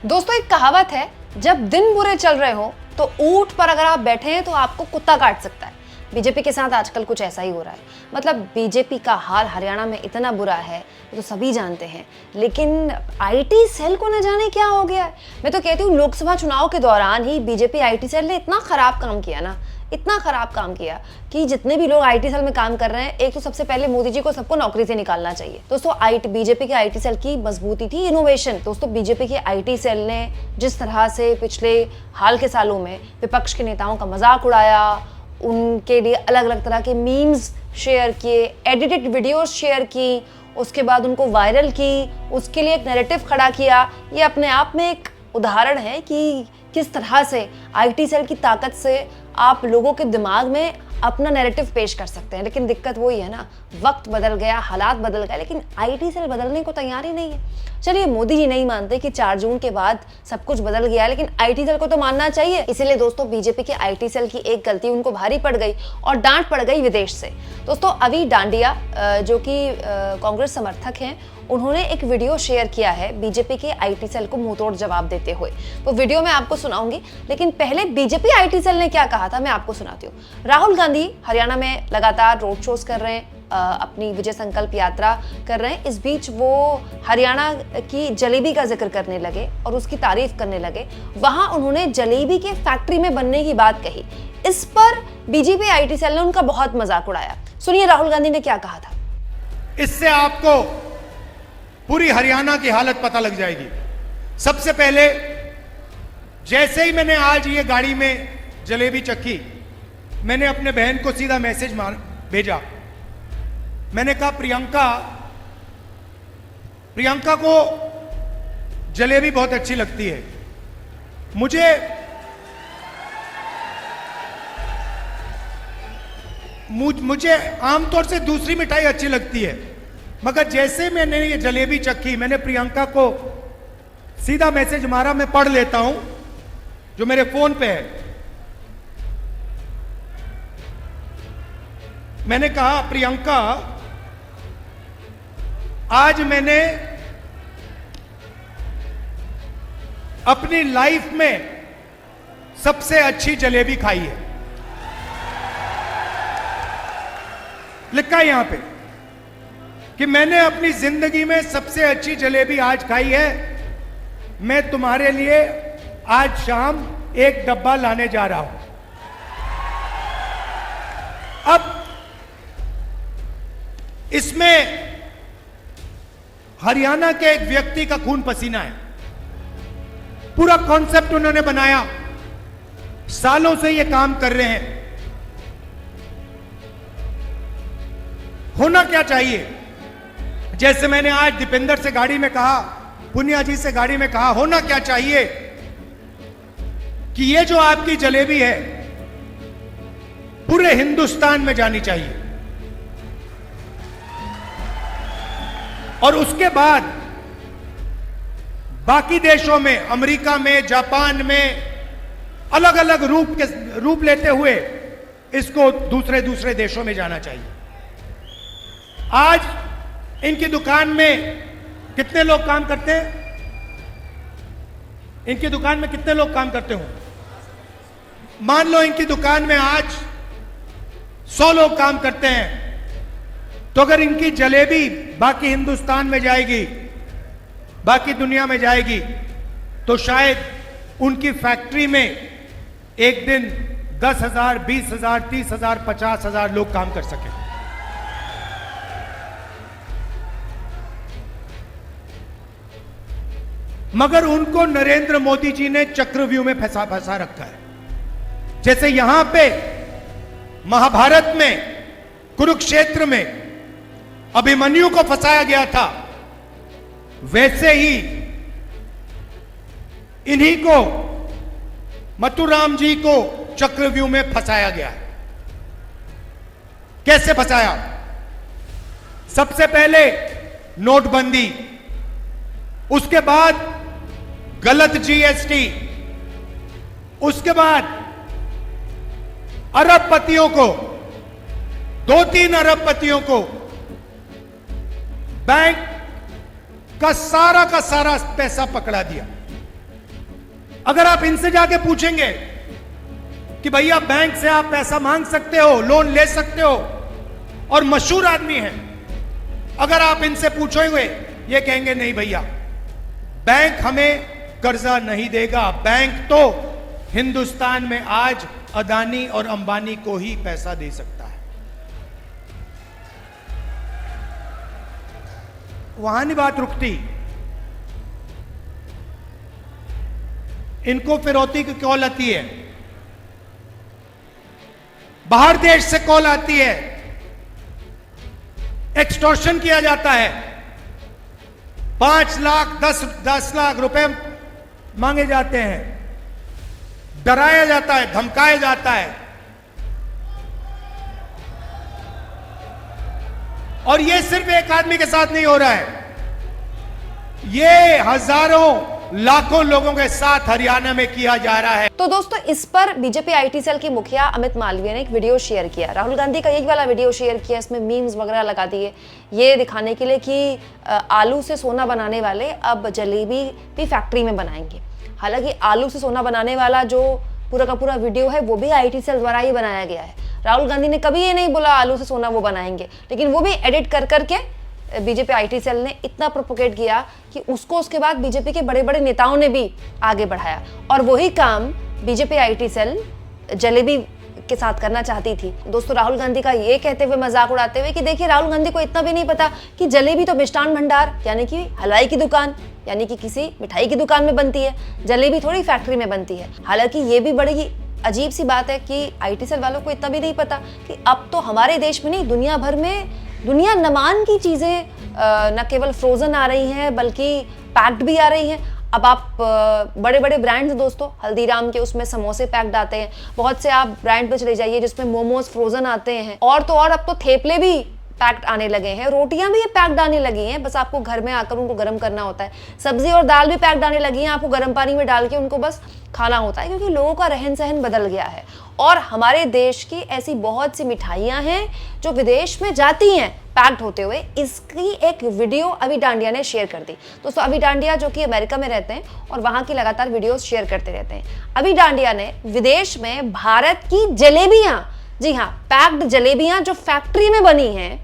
दोस्तों एक कहावत है, जब दिन बुरे चल रहे हो तो ऊंट पर अगर आप बैठे हैं तो आपको कुत्ता काट सकता है। बीजेपी के साथ आजकल कुछ ऐसा ही हो रहा है। मतलब बीजेपी का हाल हरियाणा में इतना बुरा है तो सभी जानते हैं, लेकिन आईटी सेल को न जाने क्या हो गया है। मैं तो कहती हूँ लोकसभा चुनाव के दौरान ही बीजेपी आईटी सेल ने इतना खराब काम किया ना, इतना खराब काम किया कि जितने भी लोग आईटी सेल में काम कर रहे हैं, एक तो सबसे पहले मोदी जी को सबको नौकरी से निकालना चाहिए। दोस्तों बीजेपी के आईटी सेल की मजबूती थी इनोवेशन। दोस्तों बीजेपी के आईटी सेल ने जिस तरह से पिछले हाल के सालों में विपक्ष के नेताओं का मजाक उड़ाया, उनके लिए अलग अलग तरह के मीम्स शेयर किए, एडिटेड वीडियोस शेयर की, उसके बाद उनको वायरल की, उसके लिए एक नैरेटिव खड़ा किया, ये अपने आप में एक उदाहरण है कि किस तरह से आईटी सेल की ताकत से आप लोगों के दिमाग में अपना नैरेटिव पेश कर सकते हैं। लेकिन दिक्कत वही है ना, वक्त बदल गया, हालात बदल गए, लेकिन आईटी सेल बदलने को तैयार ही नहीं है। चलिए मोदी जी नहीं मानते कि 4 जून के बाद सब कुछ बदल गया, लेकिन आईटी सेल को तो मानना चाहिए। इसीलिए दोस्तों बीजेपी के आईटी सेल की एक गलती उनको भारी पड़ गई और डांट पड़ गई विदेश से। दोस्तों अवी डांडिया जो कि कांग्रेस समर्थक हैं, उन्होंने एक वीडियो शेयर किया है बीजेपी के आईटी सेल को मुंहतोड़ जवाब देते हुए। वो वीडियो मैं आपको सुनाऊंगी, लेकिन पहले बीजेपी आईटी सेल ने क्या कहा था मैं आपको सुनाती हूँ। राहुल गांधी हरियाणा में लगातार रोड शोज कर रहे हैं, अपनी विजय संकल्प यात्रा कर रहे हैं। इस बीच वो हरियाणा की जलेबी का जिक्र करने लगे और उसकी तारीफ करने लगे। वहां उन्होंने जलेबी के फैक्ट्री में बनने की बात कही। इस पर बीजेपी आईटी सेल ने उनका बहुत मजाक उड़ाया। सुनिए राहुल गांधी ने क्या कहा था। इससे आपको पूरी हरियाणा की हालत पता लग जाएगी। सबसे पहले जैसे ही मैंने आज ये गाड़ी में जलेबी चखी, मैंने अपने बहन को सीधा मैसेज भेजा। मैंने कहा प्रियंका को जलेबी बहुत अच्छी लगती है। मुझे आमतौर से दूसरी मिठाई अच्छी लगती है, मगर जैसे मैंने ये जलेबी चखी, मैंने प्रियंका को सीधा मैसेज मारा। मैं पढ़ लेता हूं जो मेरे फोन पे है। मैंने कहा प्रियंका, आज मैंने अपनी लाइफ में सबसे अच्छी जलेबी खाई है। लिखा है यहां पे कि मैंने अपनी जिंदगी में सबसे अच्छी जलेबी आज खाई है। मैं तुम्हारे लिए आज शाम एक डब्बा लाने जा रहा हूं। अब इसमें हरियाणा के एक व्यक्ति का खून पसीना है। पूरा कॉन्सेप्ट उन्होंने बनाया, सालों से ये काम कर रहे हैं। होना क्या चाहिए, जैसे मैंने आज दीपेंद्र से गाड़ी में कहा, पुनिया जी से गाड़ी में कहा, होना क्या चाहिए कि ये जो आपकी जलेबी है पूरे हिंदुस्तान में जानी चाहिए। और उसके बाद बाकी देशों में, अमेरिका में, जापान में, अलग अलग रूप लेते हुए इसको दूसरे दूसरे देशों में जाना चाहिए। आज इनकी दुकान में कितने लोग काम करते हैं? इनकी दुकान में कितने लोग काम करते हो? मान लो इनकी दुकान में आज 100 लोग काम करते हैं, तो अगर इनकी जलेबी बाकी हिंदुस्तान में जाएगी, बाकी दुनिया में जाएगी, तो शायद उनकी फैक्ट्री में एक दिन 10,000, 20,000, 30,000, 50,000 लोग काम कर सकें। मगर उनको नरेंद्र मोदी जी ने चक्रव्यूह में फंसा रखा है। जैसे यहां पे महाभारत में, कुरुक्षेत्र में अभिमन्यु को फंसाया गया था, वैसे ही इन्हीं को, मथुराम जी को चक्रव्यूह में फंसाया गया है। कैसे फंसाया? सबसे पहले नोटबंदी, उसके बाद गलत जीएसटी, उसके बाद अरबपतियों को, 2-3 अरबपतियों को बैंक का सारा पैसा पकड़ा दिया। अगर आप इनसे जाके पूछेंगे कि भैया बैंक से आप पैसा मांग सकते हो, लोन ले सकते हो, और मशहूर आदमी है, अगर आप इनसे पूछोगे ये कहेंगे नहीं भैया, बैंक हमें कर्जा नहीं देगा, बैंक तो हिंदुस्तान में आज अदानी और अंबानी को ही पैसा दे सकता है। वहां नहीं बात रुकती, इनको फिरौती की कॉल आती है, बाहर देश से कॉल आती है, एक्सटॉर्शन किया जाता है, 5 लाख 10 लाख रुपए मांगे जाते हैं, डराया जाता है, धमकाया जाता है, और यह सिर्फ एक आदमी के साथ नहीं हो रहा है, यह हजारों लाखों लोगों के साथ हरियाणा में किया जा रहा है। तो दोस्तों, इस पर बीजेपी आईटी सेल के मुखिया अमित मालवीय ने एक वीडियो शेयर किया। राहुल गांधी का एक वाला वीडियो शेयर किया, इसमें मीम्स वगैरह लगा दिए, ये दिखाने के लिए कि आलू से सोना बनाने वाले अब जलेबी भी फैक्ट्री में बनाएंगे। हालांकि आलू से सोना बनाने वाला जो पूरा का पूरा वीडियो है वो भी आईटी सेल द्वारा ही बनाया गया है। राहुल गांधी ने कभी ये नहीं बोला आलू से सोना वो बनाएंगे, लेकिन वो भी एडिट कर करके बीजेपी आईटी सेल ने इतना प्रोपोगेट किया कि उसको उसके बाद बीजेपी के बड़े बड़े नेताओं ने भी आगे बढ़ाया, और वही काम बीजेपी आईटी सेल जलेबी के साथ करना चाहती थी। दोस्तों, राहुल गांधी का ये कहते हुए, मजाक उड़ाते हुए कि देखिए, राहुल गांधी को इतना भी नहीं पता कि जलेबी तो मिष्ठान भंडार यानी कि हलवाई की दुकान यानी कि किसी मिठाई की दुकान में बनती है, जलेबी थोड़ी फैक्ट्री में बनती है। हालांकि ये भी बड़ी अजीब सी बात है कि आईटी सेल वालों को इतना भी नहीं पता कि अब तो हमारे देश में नहीं, दुनिया भर में दुनिया नमान की चीजें न केवल फ्रोजन आ रही हैं बल्कि पैक्ड भी आ रही हैं। अब आप बड़े बड़े ब्रांड्स दोस्तों, हल्दीराम के उसमें समोसे पैक्ड आते हैं, बहुत से आप ब्रांड पे चले जाइए जिसमें मोमोज फ्रोजन आते हैं, और तो और अब तो थेपले भी पैक्ड आने लगे हैं, रोटियां भी ये पैक्ड आने लगी हैं, बस आपको घर में आकर उनको गर्म करना होता है। सब्जी और दाल भी पैक्ड आने लगी हैं, आपको गर्म पानी में डाल के उनको बस खाना होता है, क्योंकि लोगों का रहन सहन बदल गया है। और हमारे देश की ऐसी बहुत सी मिठाइयां हैं जो विदेश में जाती हैं पैक्ड होते हुए। इसकी एक वीडियो अभी डांडिया ने शेयर कर दी। दोस्तों, अभी डांडिया जो कि अमेरिका में रहते हैं और वहां की लगातार वीडियोस शेयर करते रहते हैं। अभी डांडिया ने विदेश में भारत की जलेबियां, जी हाँ, पैक्ड जलेबियां जो फैक्ट्री में बनी हैं,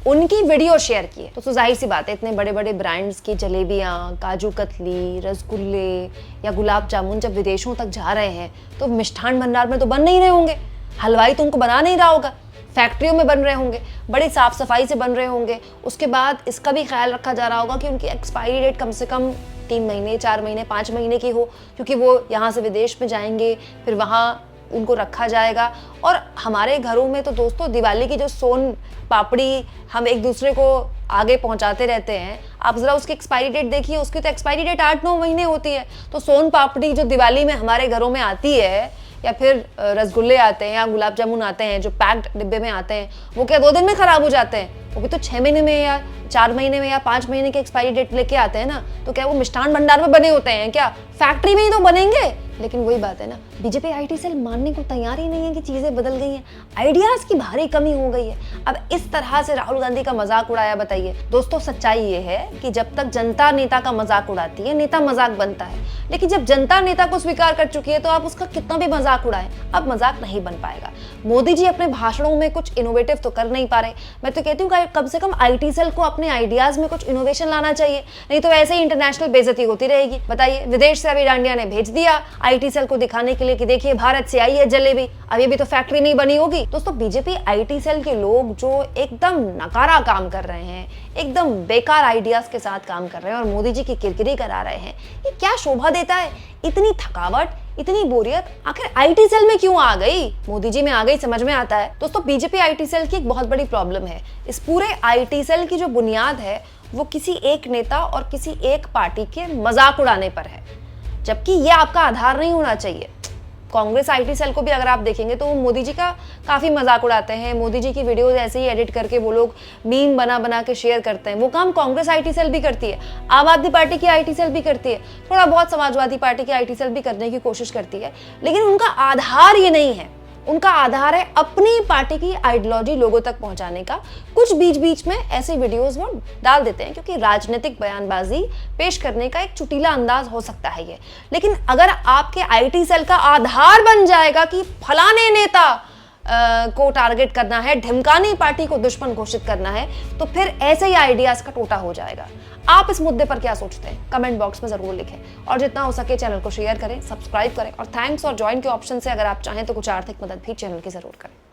उनकी वीडियो शेयर की है। तो जाहिर सी बात है, इतने बड़े बड़े ब्रांड्स की जलेबियां, काजू कतली, रसगुल्ले या गुलाब जामुन जब विदेशों तक जा रहे हैं तो मिष्ठान भंडार में तो बन नहीं रहे होंगे, हलवाई तो उनको बना नहीं रहा होगा, फैक्ट्रियों में बन रहे होंगे, बड़ी साफ सफाई से बन रहे होंगे। उसके बाद इसका भी ख्याल रखा जा रहा होगा कि उनकी एक्सपायरी डेट कम से कम 3 महीने, 4 महीने, 5 महीने की हो, क्योंकि वो यहाँ से विदेश में जाएंगे, फिर वहाँ उनको रखा जाएगा। और हमारे घरों में तो दोस्तों दिवाली की जो सोन पापड़ी हम एक दूसरे को आगे पहुंचाते रहते हैं, आप जरा उसकी एक्सपायरी डेट देखिए, उसकी तो एक्सपायरी डेट 8-9 महीने होती है। तो सोन पापड़ी जो दिवाली में हमारे घरों में आती है, या फिर रसगुल्ले आते हैं या गुलाब जामुन आते हैं जो पैक्ड डिब्बे में आते हैं, वो क्या 2 दिन में खराब हो जाते हैं? वो भी तो 6 महीने में या 4 महीने में या 5 महीने की एक्सपायरी डेट लेके आते हैं ना। तो क्या वो मिष्ठान भंडार में बने होते हैं क्या? फैक्ट्री में ही तो बनेंगे। लेकिन वही बात है ना, बीजेपी आईटी सेल मानने को तैयार ही नहीं है कि चीजें बदल गई हैं, आइडियाज की भारी कमी हो गई है। अब इस तरह से राहुल गांधी का मजाक उड़ाया, बताइए दोस्तों। सच्चाई ये है कि जब तक जनता नेता का मजाक उड़ाती है, नेता मजाक बनता है, लेकिन जब जनता नेता को स्वीकार कर चुकी है तो आप उसका कितना भी मजाक उड़ाएं, अब मजाक नहीं बन पाएगा। मोदी जी अपने भाषणों में कुछ इनोवेटिव तो कर नहीं पा रहे। मैं तो कहती हूँ कम से कम आईटी सेल को अपने आइडियाज में कुछ इनोवेशन लाना चाहिए, नहीं तो ऐसे ही इंटरनेशनल बेइज्जती होती रहेगी। बताइए, विदेश से अभी डांडिया ने भेज दिया आईटी सेल को दिखाने के लिए कि देखिए भारत से आई है जलेबी, अब ये भी तो फैक्ट्री नहीं बनी होगी। दोस्तों, बीजेपी आईटी सेल के लोग जो एकदम नकारा काम कर रहे हैं, एकदम बेकार आइडियाज के साथ काम कर रहे हैं और मोदी जी की किरकिरी करा रहे हैं, ये क्या शोभा देता है? इतनी थकावट, इतनी बोरियत आखिर आईटी सेल में क्यों आ गई? मोदी जी में आ गई, समझ में आता है। दोस्तों, बीजेपी आईटी सेल की एक बहुत बड़ी प्रॉब्लम है। इस पूरे आईटी सेल की जो बुनियाद है वो किसी एक नेता और किसी एक पार्टी के मजाक उड़ाने पर है, जबकि ये आपका आधार नहीं होना चाहिए। कांग्रेस आईटी सेल को भी अगर आप देखेंगे तो वो मोदी जी का काफी मजाक उड़ाते हैं, मोदी जी की वीडियोस ऐसे ही एडिट करके वो लोग मीम बना बना के शेयर करते हैं। वो काम कांग्रेस आईटी सेल भी करती है, आम आदमी पार्टी की आईटी सेल भी करती है, थोड़ा बहुत समाजवादी पार्टी की आईटी सेल भी करने की कोशिश करती है, लेकिन उनका आधार ये नहीं है। उनका आधार है अपनी पार्टी की आइडियोलॉजी लोगों तक पहुंचाने का। कुछ बीच बीच में ऐसे वीडियोस वो डाल देते हैं क्योंकि राजनीतिक बयानबाजी पेश करने का एक चुटीला अंदाज हो सकता है ये। लेकिन अगर आपके आईटी सेल का आधार बन जाएगा कि फलाने नेता को टारगेट करना है, ढिमकानी पार्टी को दुश्मन घोषित करना है, तो फिर ऐसे ही आइडियाज का टोटा हो जाएगा। आप इस मुद्दे पर क्या सोचते हैं कमेंट बॉक्स में जरूर लिखें और जितना हो सके चैनल को शेयर करें, सब्सक्राइब करें और थैंक्स और ज्वाइन के ऑप्शन से अगर आप चाहें तो कुछ आर्थिक मदद भी चैनल की जरूर करें।